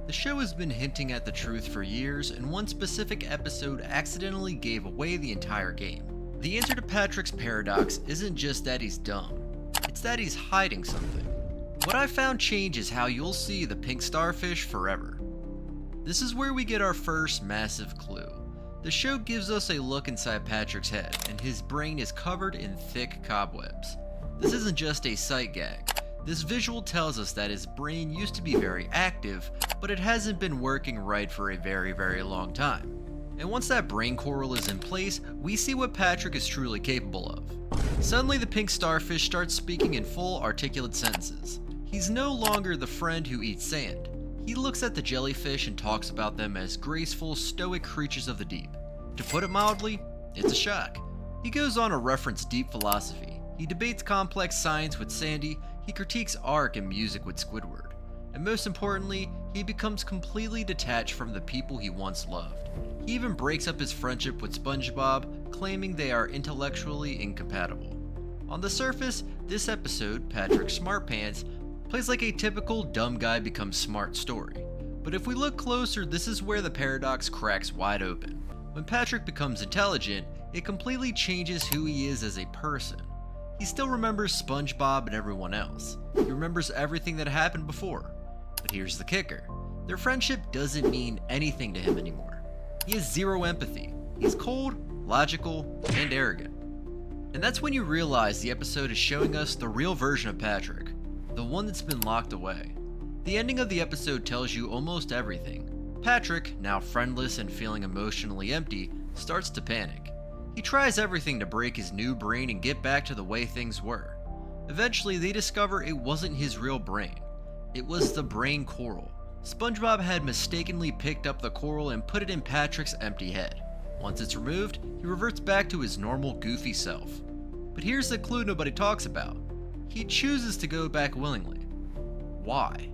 The show has been hinting at the truth for years, and one specific episode accidentally gave away the entire game. The answer to Patrick's paradox isn't just that he's dumb, it's that he's hiding something. What I found changes how you'll see the pink starfish forever. This is where we get our first massive clue. The show gives us a look inside Patrick's head, and his brain is covered in thick cobwebs. This isn't just a sight gag. This visual tells us that his brain used to be very active, but it hasn't been working right for a very long time. And once that brain coral is in place, we see what Patrick is truly capable of. Suddenly the pink starfish starts speaking in full articulate sentences. He's no longer the friend who eats sand. He looks at the jellyfish and talks about them as graceful, stoic creatures of the deep. To put it mildly, it's a shock. He goes on to reference deep philosophy. He debates complex science with Sandy, he critiques art and music with Squidward. And most importantly, he becomes completely detached from the people he once loved. He even breaks up his friendship with SpongeBob, claiming they are intellectually incompatible. On the surface, this episode, Patrick Smartpants, plays like a typical dumb guy becomes smart story. But if we look closer, this is where the paradox cracks wide open. When Patrick becomes intelligent, it completely changes who he is as a person. He still remembers SpongeBob and everyone else. He remembers everything that happened before. But here's the kicker. Their friendship doesn't mean anything to him anymore. He has zero empathy. He's cold, logical, and arrogant. And that's when you realize the episode is showing us the real version of Patrick, the one that's been locked away. The ending of the episode tells you almost everything. Patrick, now friendless and feeling emotionally empty, starts to panic. He tries everything to break his new brain and get back to the way things were. Eventually, they discover it wasn't his real brain. It was the brain coral. SpongeBob had mistakenly picked up the coral and put it in Patrick's empty head. Once it's removed, he reverts back to his normal goofy self. But here's the clue nobody talks about. He chooses to go back willingly. Why?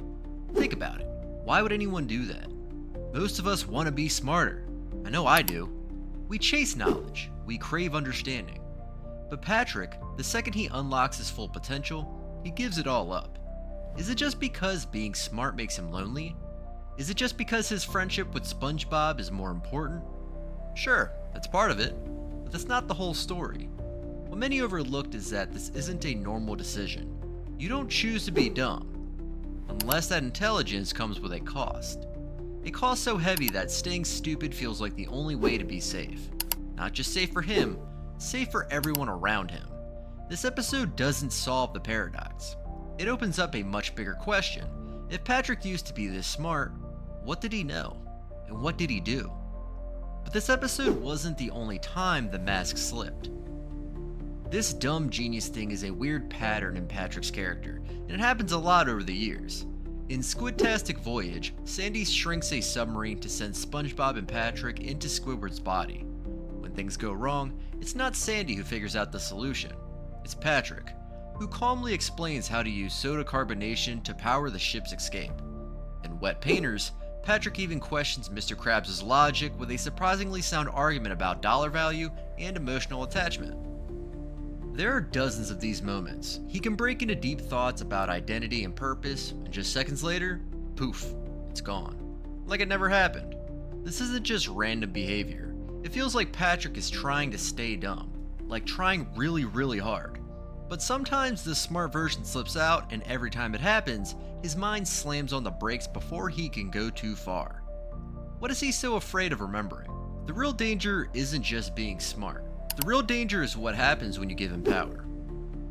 Think about it. Why would anyone do that? Most of us want to be smarter. I know I do. We chase knowledge. We crave understanding. But Patrick, the second he unlocks his full potential, he gives it all up. Is it just because being smart makes him lonely? Is it just because his friendship with SpongeBob is more important? Sure, that's part of it, but that's not the whole story. What many overlooked is that this isn't a normal decision. You don't choose to be dumb, unless that intelligence comes with a cost. A cost so heavy that staying stupid feels like the only way to be safe. Not just safe for him, safe for everyone around him. This episode doesn't solve the paradox. It opens up a much bigger question. If Patrick used to be this smart, what did he know? And what did he do? But this episode wasn't the only time the mask slipped. This dumb genius thing is a weird pattern in Patrick's character, and it happens a lot over the years. In Squidtastic Voyage, Sandy shrinks a submarine to send SpongeBob and Patrick into Squidward's body. When things go wrong, it's not Sandy who figures out the solution. It's Patrick, who calmly explains how to use soda carbonation to power the ship's escape. In Wet Painters, Patrick even questions Mr. Krabs' logic with a surprisingly sound argument about dollar value and emotional attachment. There are dozens of these moments. He can break into deep thoughts about identity and purpose, and just seconds later, poof, it's gone. Like it never happened. This isn't just random behavior. It feels like Patrick is trying to stay dumb, like trying really hard. But sometimes the smart version slips out, and every time it happens, his mind slams on the brakes before he can go too far. What is he so afraid of remembering? The real danger isn't just being smart. The real danger is what happens when you give him power.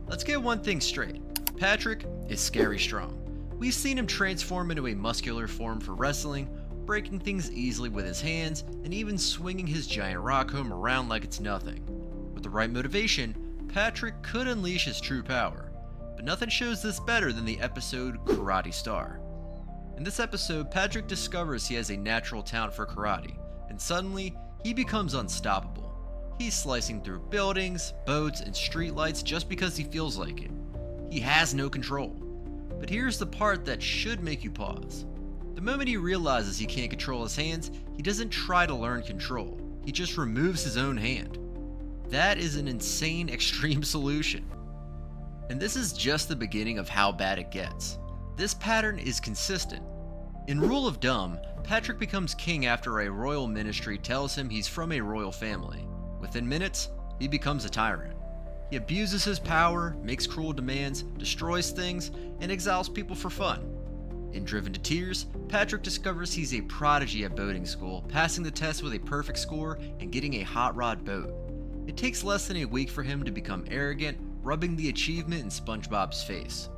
Let's get one thing straight. Patrick is scary strong. We've seen him transform into a muscular form for wrestling, breaking things easily with his hands, and even swinging his giant rock home around like it's nothing. With the right motivation, Patrick could unleash his true power. But nothing shows this better than the episode Karate Star. In this episode, Patrick discovers he has a natural talent for karate, and suddenly, he becomes unstoppable. He's slicing through buildings, boats, and streetlights just because he feels like it. He has no control. But here's the part that should make you pause. The moment he realizes he can't control his hands, he doesn't try to learn control. He just removes his own hand. That is an insane extreme solution. And this is just the beginning of how bad it gets. This pattern is consistent. In Rule of Dumb, Patrick becomes king after a royal ministry tells him he's from a royal family. Within minutes, he becomes a tyrant. He abuses his power, makes cruel demands, destroys things, and exiles people for fun. In Driven to Tears, Patrick discovers he's a prodigy at boating school, passing the test with a perfect score and getting a hot rod boat. It takes less than a week for him to become arrogant, rubbing the achievement in SpongeBob's face.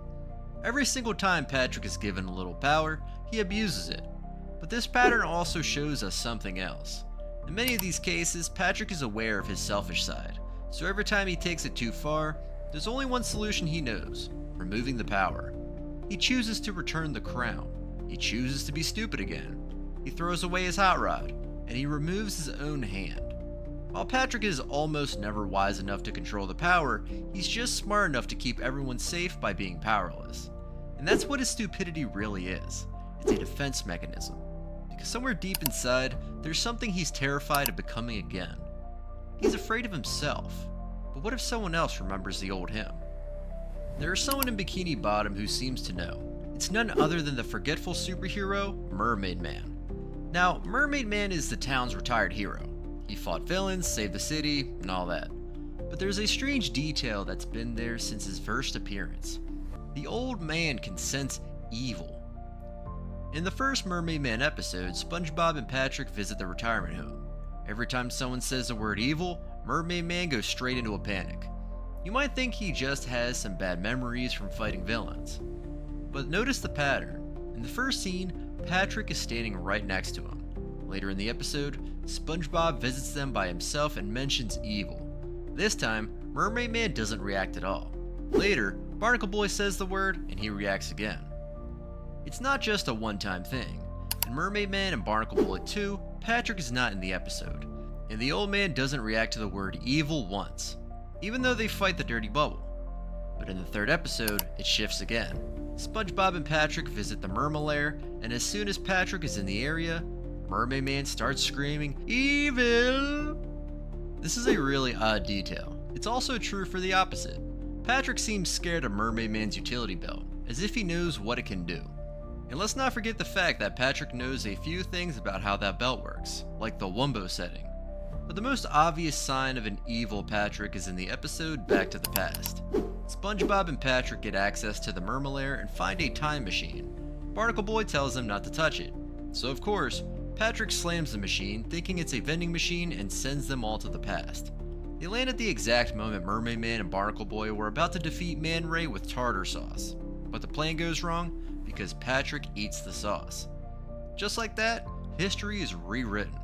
Every single time Patrick is given a little power, he abuses it. But this pattern also shows us something else. In many of these cases, Patrick is aware of his selfish side, so every time he takes it too far, there's only one solution he knows: removing the power. He chooses to return the crown. He chooses to be stupid again. He throws away his hot rod, and he removes his own hand. While Patrick is almost never wise enough to control the power, he's just smart enough to keep everyone safe by being powerless. And that's what his stupidity really is. It's a defense mechanism. Because somewhere deep inside, there's something he's terrified of becoming again. He's afraid of himself. But what if someone else remembers the old him? There is someone in Bikini Bottom who seems to know. It's none other than the forgetful superhero, Mermaid Man. Now, Mermaid Man is the town's retired hero. He fought villains, saved the city, and all that. But there's a strange detail that's been there since his first appearance. The old man can sense evil. In the first Mermaid Man episode, SpongeBob and Patrick visit the retirement home. Every time someone says the word evil, Mermaid Man goes straight into a panic. You might think he just has some bad memories from fighting villains. But notice the pattern. In the first scene, Patrick is standing right next to him. Later in the episode, SpongeBob visits them by himself and mentions evil. This time, Mermaid Man doesn't react at all. Later, Barnacle Boy says the word and he reacts again. It's not just a one-time thing. In Mermaid Man and Barnacle Boy 2, Patrick is not in the episode, and the old man doesn't react to the word evil once, even though they fight the dirty bubble. But in the third episode, it shifts again. SpongeBob and Patrick visit the Mermalair, and as soon as Patrick is in the area, Mermaid Man starts screaming, "Evil!" This is a really odd detail. It's also true for the opposite. Patrick seems scared of Mermaid Man's utility belt, as if he knows what it can do. And let's not forget the fact that Patrick knows a few things about how that belt works, like the Wumbo setting. But the most obvious sign of an evil Patrick is in the episode Back to the Past. SpongeBob and Patrick get access to the Mermalair and find a time machine. Barnacle Boy tells them not to touch it. So of course, Patrick slams the machine, thinking it's a vending machine, and sends them all to the past. They land at the exact moment Mermaid Man and Barnacle Boy were about to defeat Man Ray with tartar sauce. But the plan goes wrong because Patrick eats the sauce. Just like that, history is rewritten.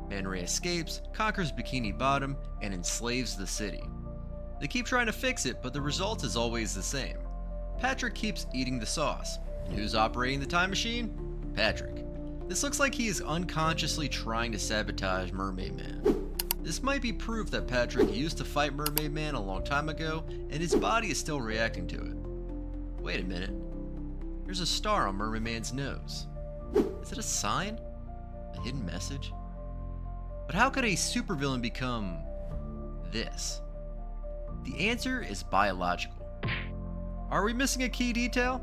Man Ray escapes, conquers Bikini Bottom, and enslaves the city. They keep trying to fix it, but the result is always the same. Patrick keeps eating the sauce. And who's operating the time machine? Patrick. This looks like he is unconsciously trying to sabotage Mermaid Man. This might be proof that Patrick used to fight Mermaid Man a long time ago, and his body is still reacting to it. Wait a minute. There's a star on Mermaid Man's nose. Is it a sign? A hidden message? But how could a supervillain become this? The answer is biological. Are we missing a key detail?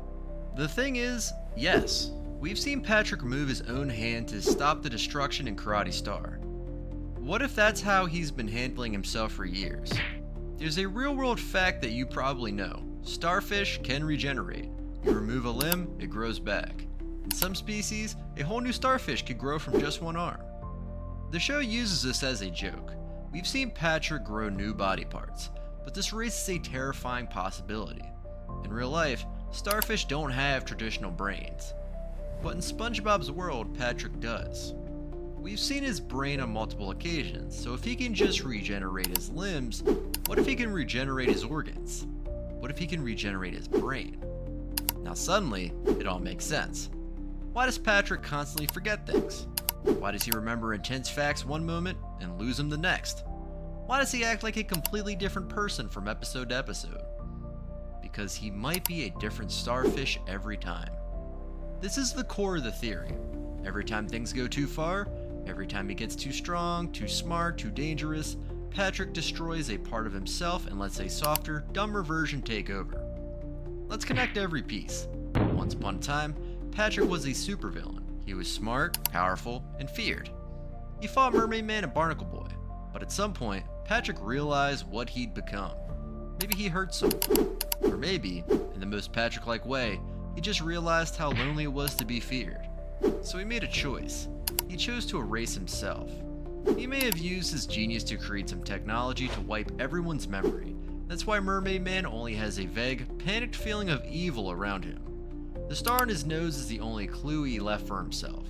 The thing is, yes. We've seen Patrick move his own hand to stop the destruction in Karate Star. What if that's how he's been handling himself for years? There's a real-world fact that you probably know. Starfish can regenerate. You remove a limb, it grows back. In some species, a whole new starfish could grow from just one arm. The show uses this as a joke. We've seen Patrick grow new body parts, but this raises a terrifying possibility. In real life, starfish don't have traditional brains. But in SpongeBob's world, Patrick does. We've seen his brain on multiple occasions, so if he can just regenerate his limbs, what if he can regenerate his organs? What if he can regenerate his brain? Now suddenly, it all makes sense. Why does Patrick constantly forget things? Why does he remember intense facts one moment and lose them the next? Why does he act like a completely different person from episode to episode? Because he might be a different starfish every time. This is the core of the theory. Every time things go too far, every time he gets too strong, too smart, too dangerous, Patrick destroys a part of himself and lets a softer, dumber version take over. Let's connect every piece. Once upon a time, Patrick was a supervillain. He was smart, powerful, and feared. He fought Mermaid Man and Barnacle Boy, but at some point, Patrick realized what he'd become. Maybe he hurt someone, or maybe, in the most Patrick-like way, he just realized how lonely it was to be feared. So he made a choice. He chose to erase himself. He may have used his genius to create some technology to wipe everyone's memory. That's why Mermaid Man only has a vague, panicked feeling of evil around him. The star on his nose is the only clue he left for himself.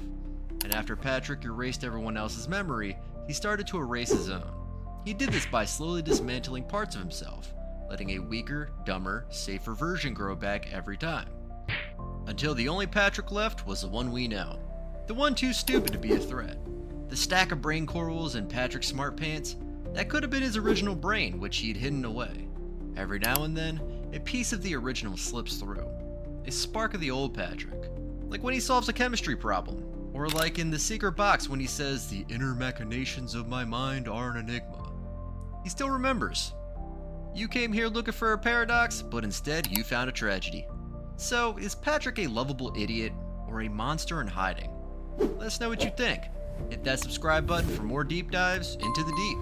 And after Patrick erased everyone else's memory, he started to erase his own. He did this by slowly dismantling parts of himself, letting a weaker, dumber, safer version grow back every time. Until the only Patrick left was the one we know. The one too stupid to be a threat. The stack of brain corals in Patrick's smart pants, that could have been his original brain, which he'd hidden away. Every now and then, a piece of the original slips through. A spark of the old Patrick. Like when he solves a chemistry problem. Or like in The Secret Box when he says, "The inner machinations of my mind are an enigma." He still remembers. You came here looking for a paradox, but instead you found a tragedy. So, is Patrick a lovable idiot, or a monster in hiding? Let us know what you think. Hit that subscribe button for more deep dives into the deep.